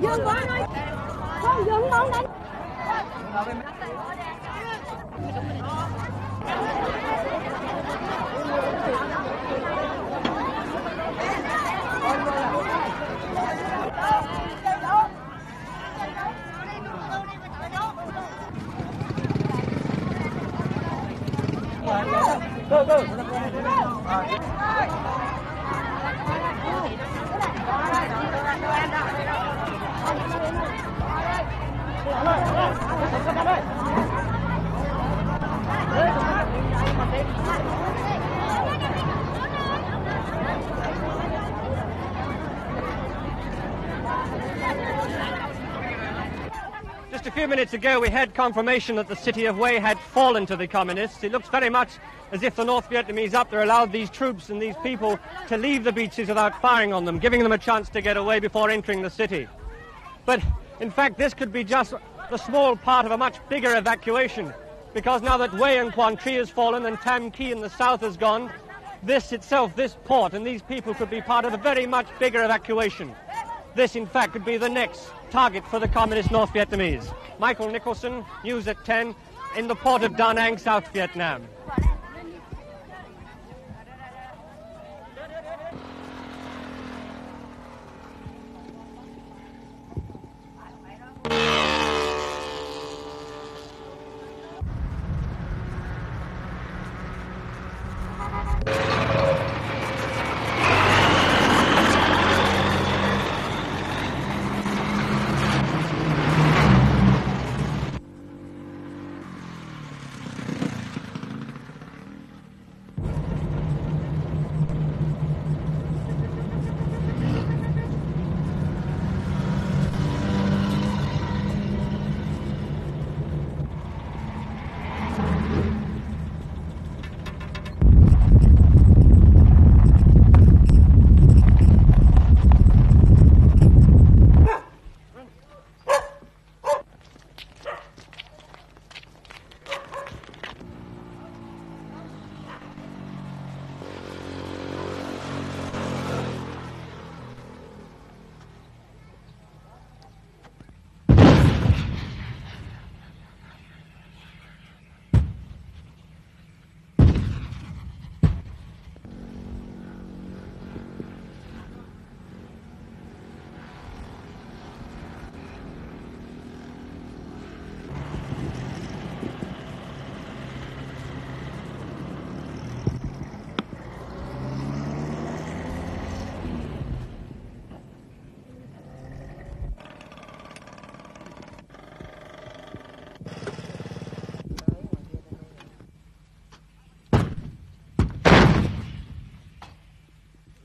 Dương quá ơi. Không Dương không đánh. Just a few minutes ago we had confirmation that the city of Hue had fallen to the communists. It looks very much as if the North Vietnamese up there allowed these troops and these people to leave the beaches without firing on them, giving them a chance to get away before entering the city. But in fact this could be just the small part of a much bigger evacuation, because now that Hue and Quang Tri has fallen and Tam Kỳ in the south has gone, this itself, this port and these people could be part of a very much bigger evacuation. This in fact could be the next target for the communist North Vietnamese. Michael Nicholson, News at 10, in the port of Da Nang, South Vietnam.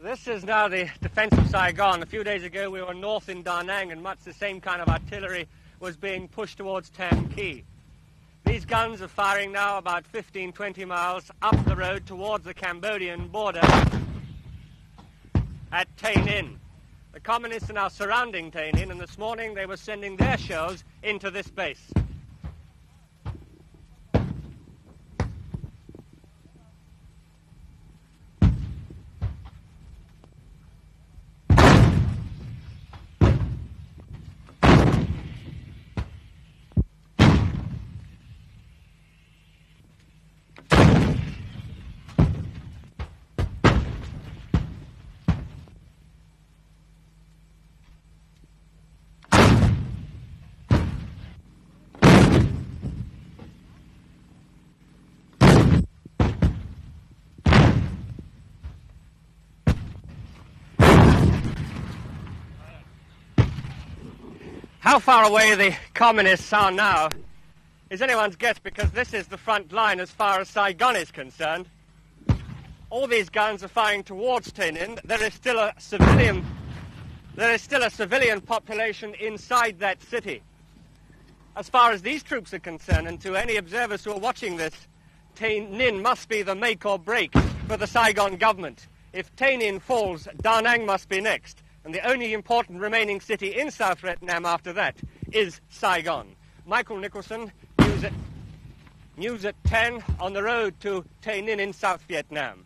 This is now the defence of Saigon. A few days ago we were north in Da Nang and much the same kind of artillery was being pushed towards Tam Kỳ. These guns are firing now about 15-20 miles up the road towards the Cambodian border at Tay Ninh. The communists are now surrounding Tay Ninh, and this morning they were sending their shells into this base. How far away the communists are now is anyone's guess, because this is the front line as far as Saigon is concerned. All these guns are firing towards Tay Ninh. There is still a civilian population inside that city. As far as these troops are concerned, and to any observers who are watching this, Tay Ninh must be the make or break for the Saigon government. If Tay Ninh falls, Da Nang must be next. And the only important remaining city in South Vietnam after that is Saigon. Michael Nicholson, News at 10 on the road to Tay Ninh in South Vietnam.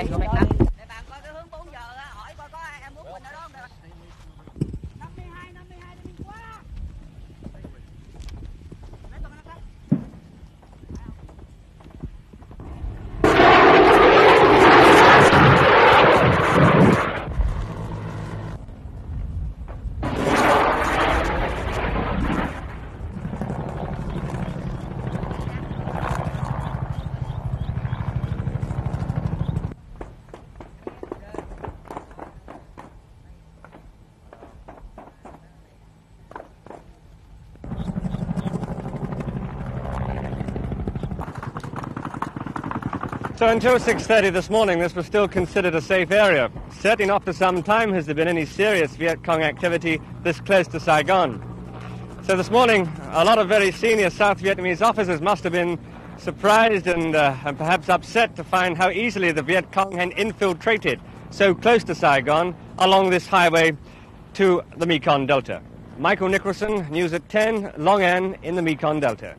đây có mấy tấn. Để bạn coi cái hướng 4 giờ á, hỏi coi có ai em muốn mình ở đó không? 52 đi qua. So until 6:30 this morning, this was still considered a safe area. Certainly not for some time has there been any serious Viet Cong activity this close to Saigon. So this morning, a lot of very senior South Vietnamese officers must have been surprised and perhaps upset to find how easily the Viet Cong had infiltrated so close to Saigon along this highway to the Mekong Delta. Michael Nicholson, News at 10, Long An in the Mekong Delta.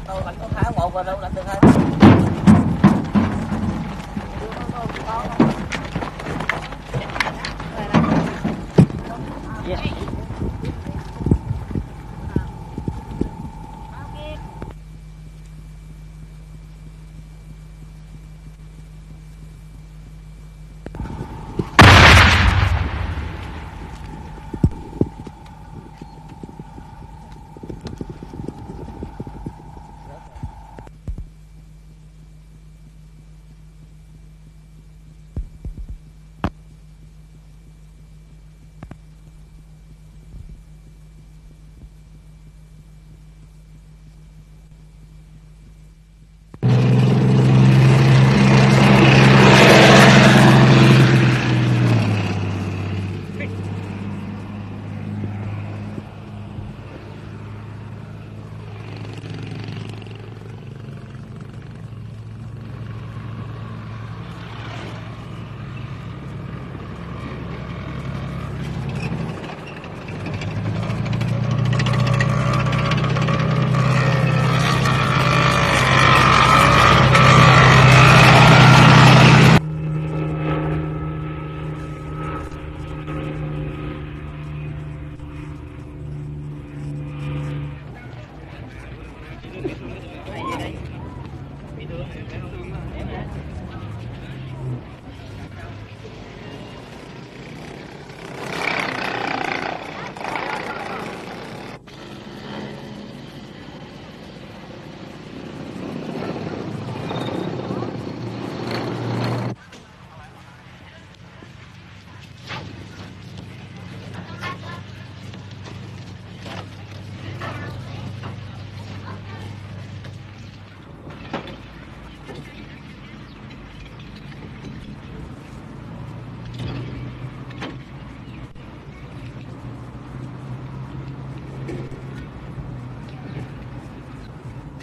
Đâu lạnh có tháo một và đâu lạnh được hai.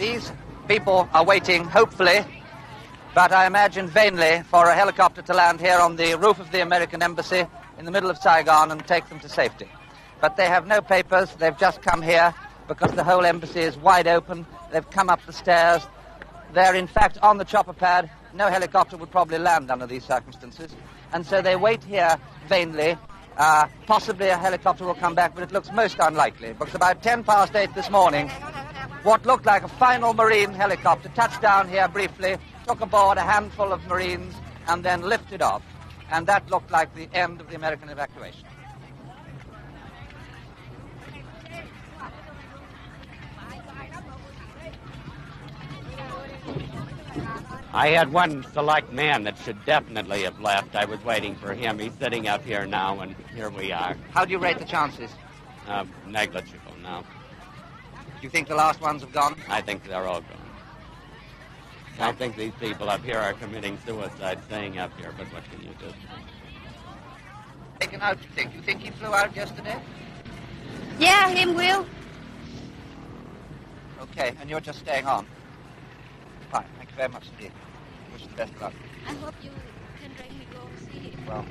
These people are waiting, hopefully, but I imagine vainly, for a helicopter to land here on the roof of the American embassy in the middle of Saigon and take them to safety. But they have no papers. They've just come here because the whole embassy is wide open. They've come up the stairs. They're, in fact, on the chopper pad. No helicopter would probably land under these circumstances. And so they wait here vainly. Possibly a helicopter will come back, but it looks most unlikely, because about 8:10 this morning, what looked like a final Marine helicopter touched down here briefly, took aboard a handful of Marines, and then lifted off. And that looked like the end of the American evacuation. I had one select man that should definitely have left. I was waiting for him. He's sitting up here now, and here we are. How do you rate the chances? Negligible now. Do you think the last ones have gone? I think they're all gone. I think these people up here are committing suicide staying up here, but what can you do? Taken out, you think? You think he flew out yesterday? Yeah, him will. Okay, and you're just staying on? Fine, thank you very much indeed. Wish you the best of luck. I hope you can bring me go see him. Well.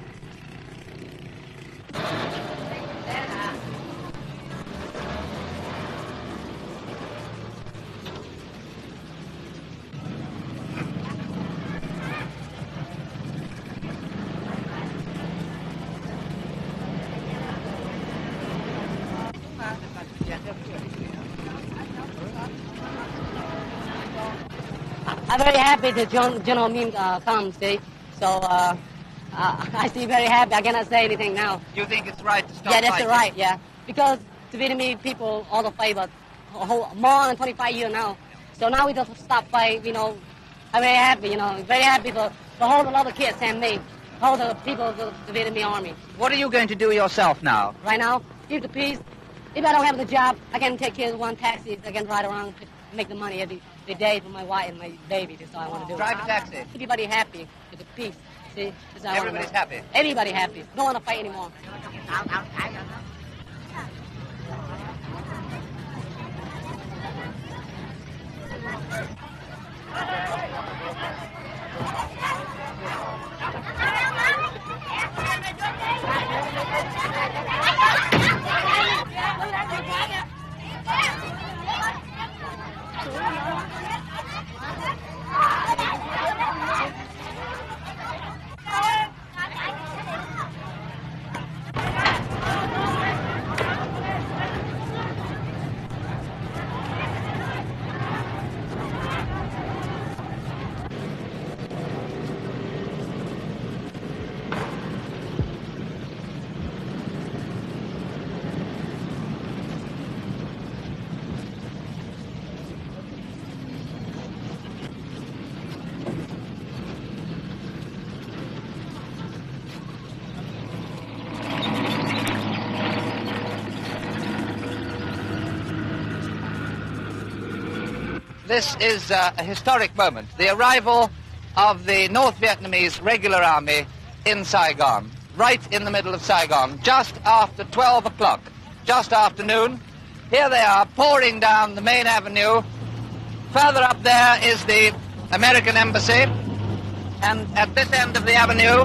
I'm very happy that General Min comes, see? So I see very happy. I cannot say anything now. Do you think it's right to stop Yeah, that's fighting? right, yeah. Because the Vietnamese people all the favor more than 25 years now. So now we just stop fight, you know. I'm very happy, you know. Very happy for all the other kids and me. All the people of the Vietnamese army. What are you going to do yourself now? Right now, give the peace. If I don't have the job, I can take care of one taxi. I can ride around, make the money every day for my wife and my baby. That's all I want to do. Drive a taxi. Everybody happy with the peace. See? That's all I wanna Everybody's do. happy. Everybody happy. Don't want to fight anymore. This is a historic moment. The arrival of the North Vietnamese regular army in Saigon, right in the middle of Saigon, just after 12 o'clock, just after noon. Here they are, pouring down the main avenue. Further up there is the American embassy. And at this end of the avenue,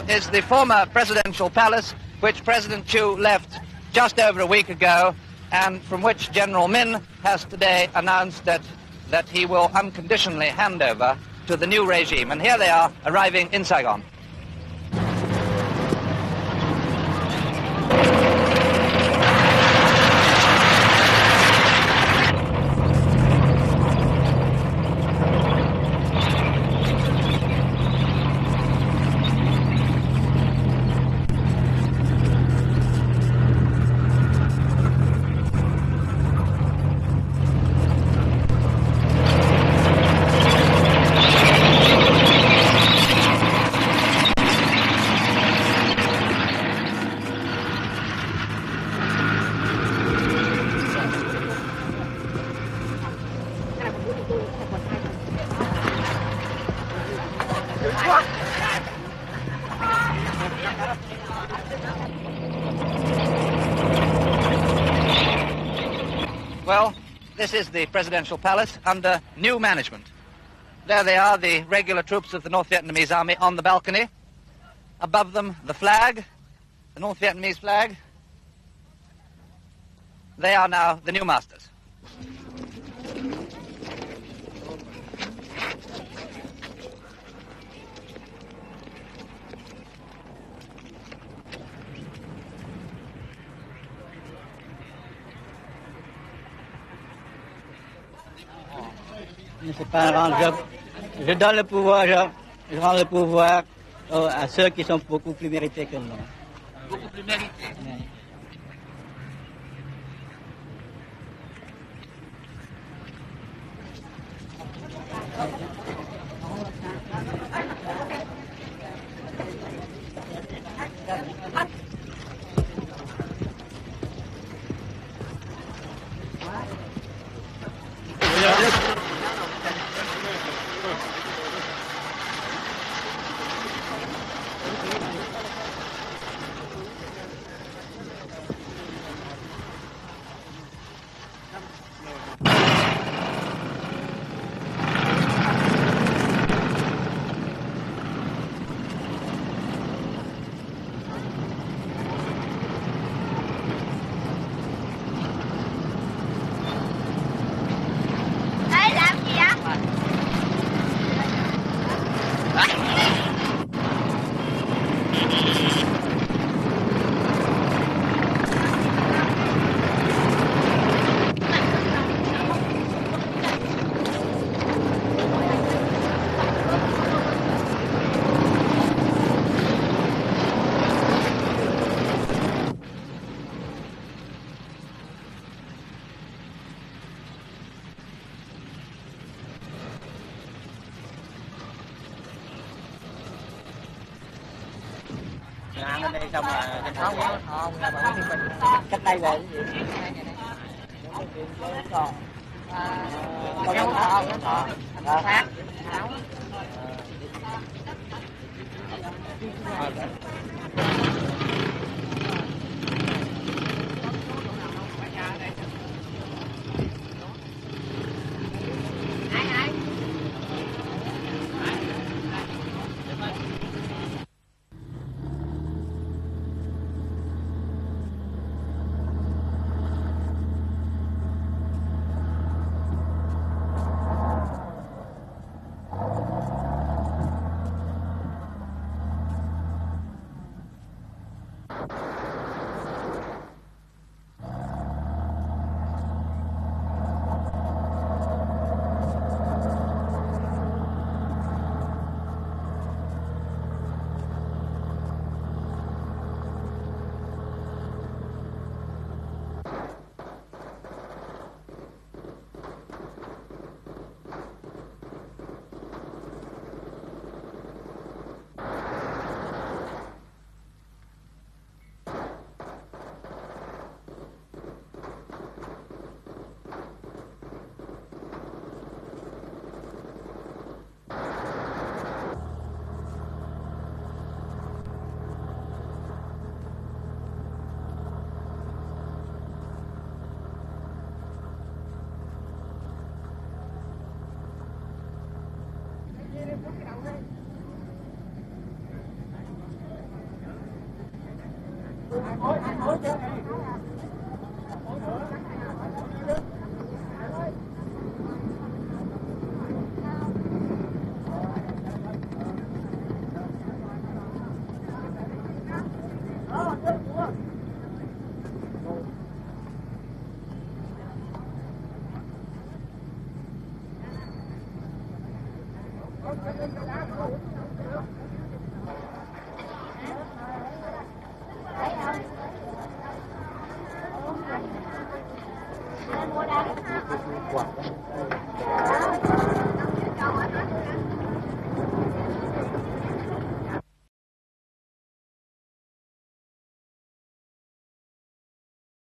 is the former presidential palace, which President Chu left just over a week ago, and from which General Min has today announced that he will unconditionally hand over to the new regime. And here they are, arriving in Saigon. Well, this is the presidential palace under new management. There they are, the regular troops of the North Vietnamese army on the balcony. Above them, the flag, the North Vietnamese flag. They are now the new masters. C'est pas un je donne le pouvoir, je rends le pouvoir à ceux qui sont beaucoup plus mérités que moi. Beaucoup plus mérités. Oui. Ăn bên đây xong là trên pháo của họ là bằng thiên bình cách đây về cái gì con giống thọ phát